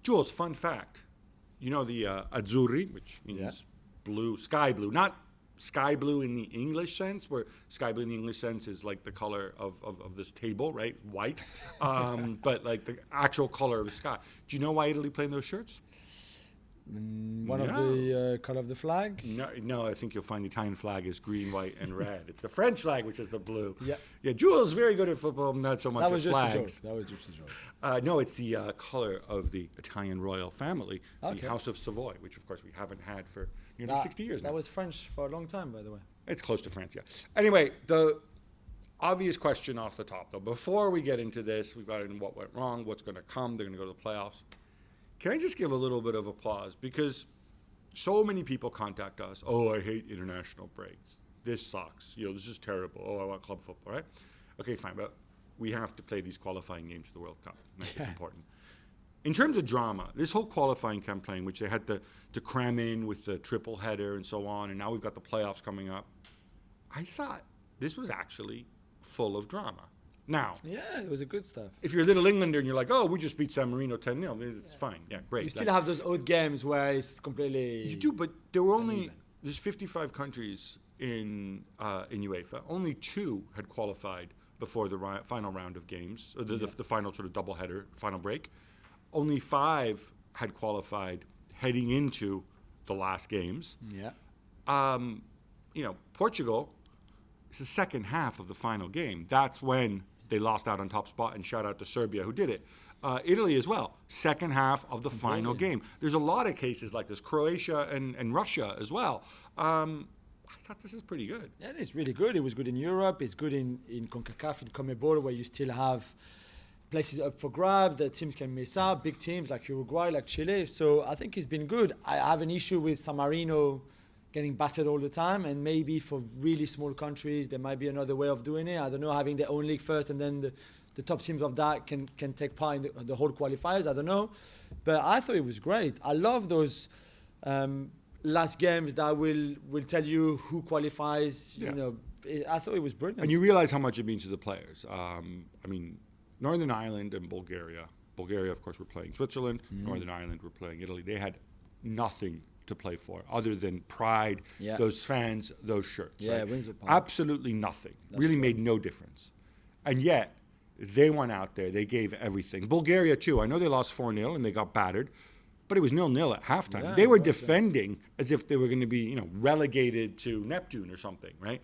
Jules, fun fact. You know the azzurri, which means blue, sky blue. Not sky blue in the English sense, where sky blue in the English sense is like the color of this table, right? White. But like the actual color of the sky. Do you know why Italy playing those shirts? One of the color of the flag? No, I think you'll find the Italian flag is green, white, and red. It's the French flag, which is the blue. Yeah. Jules is very good at football, not so much at flags. That was just a joke. No, it's the color of the Italian royal family, the House of Savoy, which of course we haven't had for nearly 60 years now. That was French for a long time, by the way. It's close to France, yeah. Anyway, the obvious question off the top, though, before we get into this, we've got into what went wrong, what's going to come, they're going to go to the playoffs. Can I just give a little bit of applause? Because so many people contact us, oh, I hate international breaks. This sucks. This is terrible. Oh, I want club football, right? Okay, fine, but we have to play these qualifying games for the World Cup. It's important. In terms of drama, this whole qualifying campaign, which they had to cram in with the triple header and so on, and now we've got the playoffs coming up, I thought this was actually full of drama. Now, yeah, it was a good stuff. If you're a little Englander and you're like, oh, we just beat San Marino 10-0, it's fine. Yeah, great. You still have those odd games where it's completely... You do, but there were there's 55 countries in UEFA. Only 2 had qualified before the final round of games, or the final sort of doubleheader, final break. Only 5 had qualified heading into the last games. Yeah. Portugal, it's the second half of the final game. That's when they lost out on top spot, and shout out to Serbia who did it. Italy as well, second half of the final game. There's a lot of cases like this, Croatia and Russia as well. I thought this is pretty good. Yeah, it's really good. It was good in Europe. It's good in CONCACAF, in CONMEBOL, where you still have places up for grabs that teams can miss out, big teams like Uruguay, like Chile. So I think it's been good. I have an issue with San Marino getting battered all the time, and maybe for really small countries there might be another way of doing it. I don't know, having their own league first and then the top teams of that can take part in the whole qualifiers. I don't know, but I thought it was great. I love those last games that will tell you who qualifies. I thought it was brilliant. And you realize how much it means to the players. Northern Ireland and Bulgaria, of course, were playing Switzerland. Northern Ireland were playing Italy. They had nothing to play for other than pride, those fans, those shirts. Yeah, right? Windsor Park. Absolutely nothing. Really made no difference. And yet, they went out there, they gave everything. Bulgaria too, I know they lost 4-0 and they got battered, but it was 0-0 at halftime. Yeah, they were defending as if they were going to be, relegated to Neptune or something, right?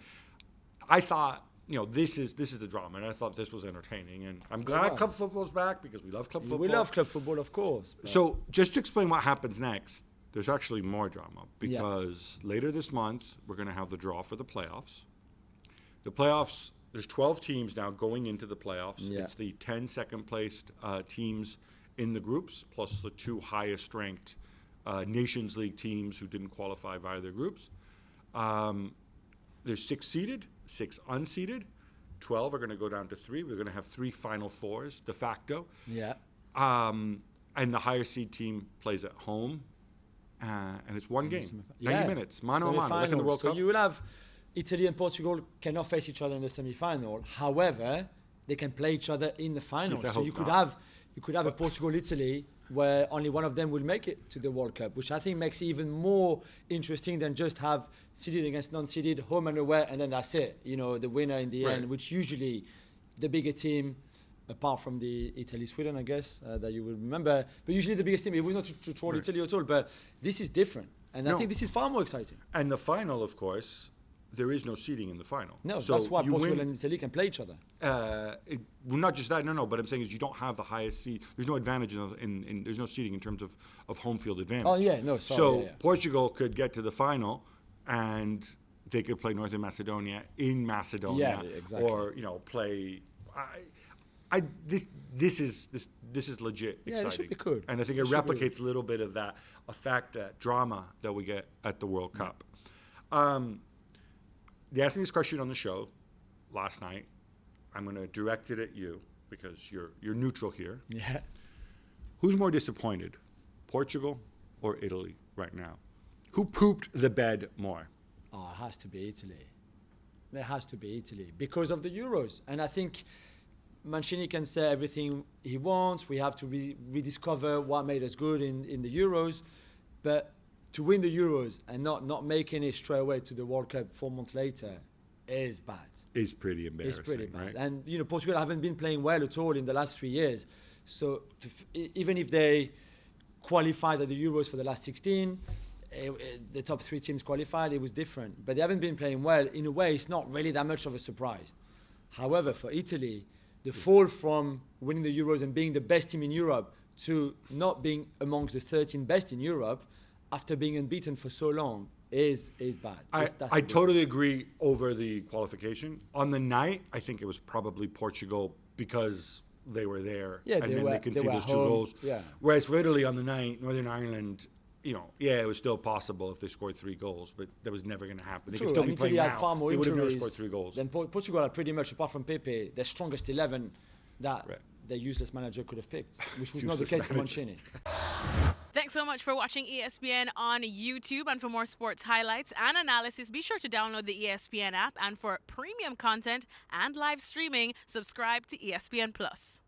I thought, this is the drama, and I thought this was entertaining, and I'm glad club football's back because we love club football. We love club football, of course. So just to explain what happens next, there's actually more drama because later this month, we're going to have the draw for the playoffs. The playoffs, there's 12 teams now going into the playoffs. It's the 10 second-placed teams in the groups, plus the 2 highest-ranked Nations League teams who didn't qualify via their groups. There's 6 seeded, 6 unseeded. 12 are going to go down to 3. We're going to have 3 Final Fours de facto. Yeah. And the higher seed team plays at home. And it's one game, 90 minutes, mano a mano, like in the World Cup. So you will have Italy and Portugal cannot face each other in the semi-final. However, they can play each other in the final. So you could have a Portugal-Italy where only one of them will make it to the World Cup, which I think makes it even more interesting than just have seeded against non-seeded, home and away, and then that's it. The winner in the end, which usually the bigger team, apart from the Italy-Sweden, I guess, that you will remember. But usually the biggest team, it was not to troll Italy at all, but this is different. And I think this is far more exciting. And the final, of course, there is no seeding in the final. No, so that's why Portugal and Italy can play each other. Not just that, no, but I'm saying is you don't have the highest seed. There's no advantage in there's no seeding in terms of home field advantage. Oh, yeah, no, sorry. So Portugal could get to the final and they could play Northern Macedonia in Macedonia. Yeah, exactly. Or, play... This is legit exciting. It should be good. And I think it replicates a little bit of that effect, that drama that we get at the World Cup. They asked me this question on the show last night. I'm going to direct it at you because you're neutral here. Yeah. Who's more disappointed, Portugal or Italy right now? Who pooped the bed more? Oh, it has to be Italy. It has to be Italy because of the Euros. And I think Mancini can say everything he wants. We have to rediscover what made us good in the Euros. But to win the Euros and not making it straight away to the World Cup 4 months later is bad. It's pretty embarrassing. It's pretty bad. Right? And, Portugal haven't been playing well at all in the last 3 years. So even if they qualified at the Euros for the last 16, the top 3 teams qualified, it was different. But they haven't been playing well. In a way, it's not really that much of a surprise. However, for Italy, the fall from winning the Euros and being the best team in Europe to not being amongst the 13 best in Europe after being unbeaten for so long is bad. I totally agree over the qualification. On the night, I think it was probably Portugal because they were there and they conceded those 2 goals. Yeah. Whereas for Italy on the night, Northern Ireland, it was still possible if they scored 3 goals, but that was never going to happen. They could still be playing now. Had far more they would have never injuries scored 3 goals. Then Portugal had pretty much, apart from Pepe, the strongest 11 that the useless manager could have picked, which was not the case for Mancini. Thanks so much for watching ESPN on YouTube. And for more sports highlights and analysis, be sure to download the ESPN app. And for premium content and live streaming, subscribe to ESPN Plus.